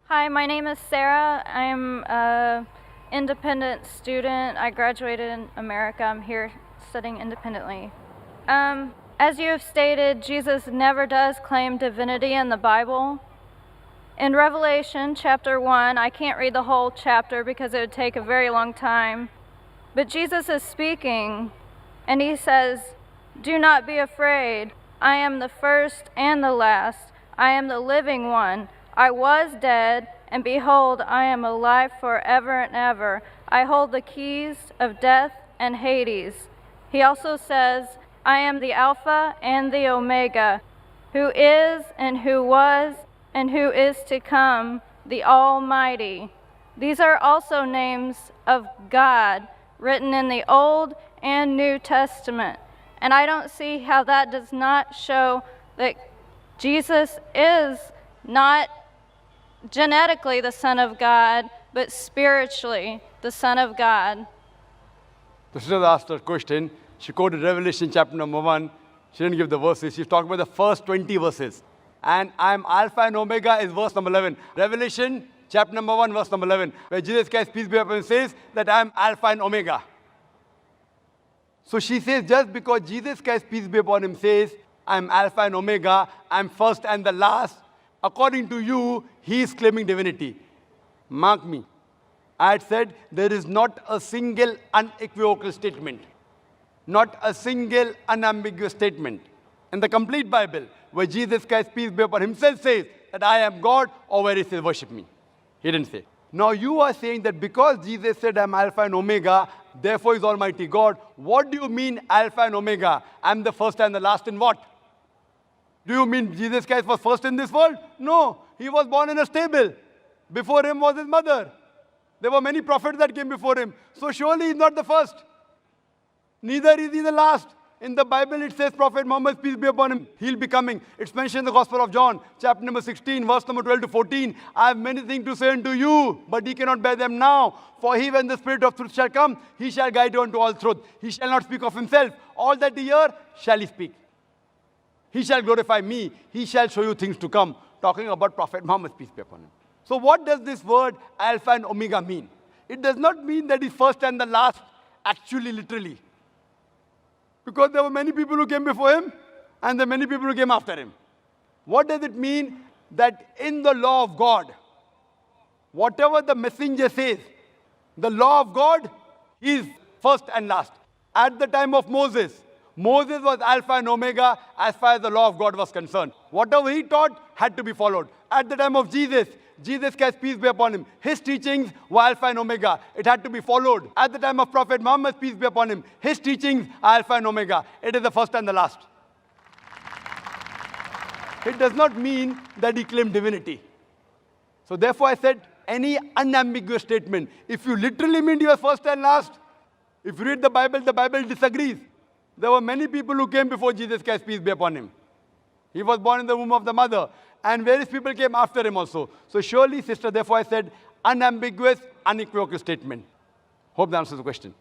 Hi, my name is Sarah. I'm an independent student. I graduated in America. I'm here studying independently. As you have stated, Jesus never does claim divinity in the Bible. In Revelation chapter 1, I can't read the whole chapter because it would take a very long time, but Jesus is speaking, and he says, "Do not be afraid. I am the first and the last. I am the living one. I was dead, and behold, I am alive forever and ever. I hold the keys of death and Hades." He also says, "I am the Alpha and the Omega, who is and who was and who is to come, the Almighty." These are also names of God written in the Old and New Testament. And I don't see how that does not show that Jesus is not genetically the Son of God, but spiritually the Son of God. The sister asked her question. She quoted Revelation chapter number 1. She didn't give the verses. She's talking about the first 20 verses. And I'm Alpha and Omega is verse number 11. Revelation chapter number 1, verse number 11, where Jesus Christ, peace be upon him, says that I'm Alpha and Omega. So she says, just because Jesus Christ, peace be upon him, says, I'm Alpha and Omega, I'm first and the last, according to you, he is claiming divinity. Mark me. I had said there is not a single unequivocal statement, not a single unambiguous statement in the complete Bible where Jesus Christ, peace be upon himself, says that I am God, or where he says, worship me. He didn't say. Now you are saying that because Jesus said I'm Alpha and Omega, therefore is Almighty God. What do you mean Alpha and Omega? I'm the first and the last in what? Do you mean Jesus Christ was first in this world? No. He was born in a stable. Before him was his mother. There were many prophets that came before him. So surely he's not the first. Neither is he the last. In the Bible it says Prophet Mohammed, peace be upon him, he'll be coming. It's mentioned in the Gospel of John, chapter number 16, verse number 12 to 14. I have many things to say unto you, but ye cannot bear them now. For he, when the Spirit of truth shall come, he shall guide you unto all truth. He shall not speak of himself. All that ye hear shall he speak. He shall glorify me. He shall show you things to come. Talking about Prophet Muhammad, peace be upon him. So what does this word Alpha and Omega mean? It does not mean that he's first and the last, actually, literally. Because there were many people who came before him, and there are many people who came after him. What does it mean? That in the law of God, whatever the messenger says, the law of God is first and last. At the time of Moses, Moses was Alpha and Omega as far as the law of God was concerned. Whatever he taught had to be followed. At the time of Jesus, Jesus Christ, peace be upon him, his teachings were Alpha and Omega. It had to be followed. At the time of Prophet Muhammad, peace be upon him, his teachings are Alpha and Omega. It is the first and the last. It does not mean that he claimed divinity. So therefore I said, any unambiguous statement, if you literally mean he was first and last, if you read the Bible disagrees. There were many people who came before Jesus Christ, peace be upon him. He was born in the womb of the mother. And various people came after him also. So surely, sister, therefore I said, unambiguous, unequivocal statement. Hope that answers the question.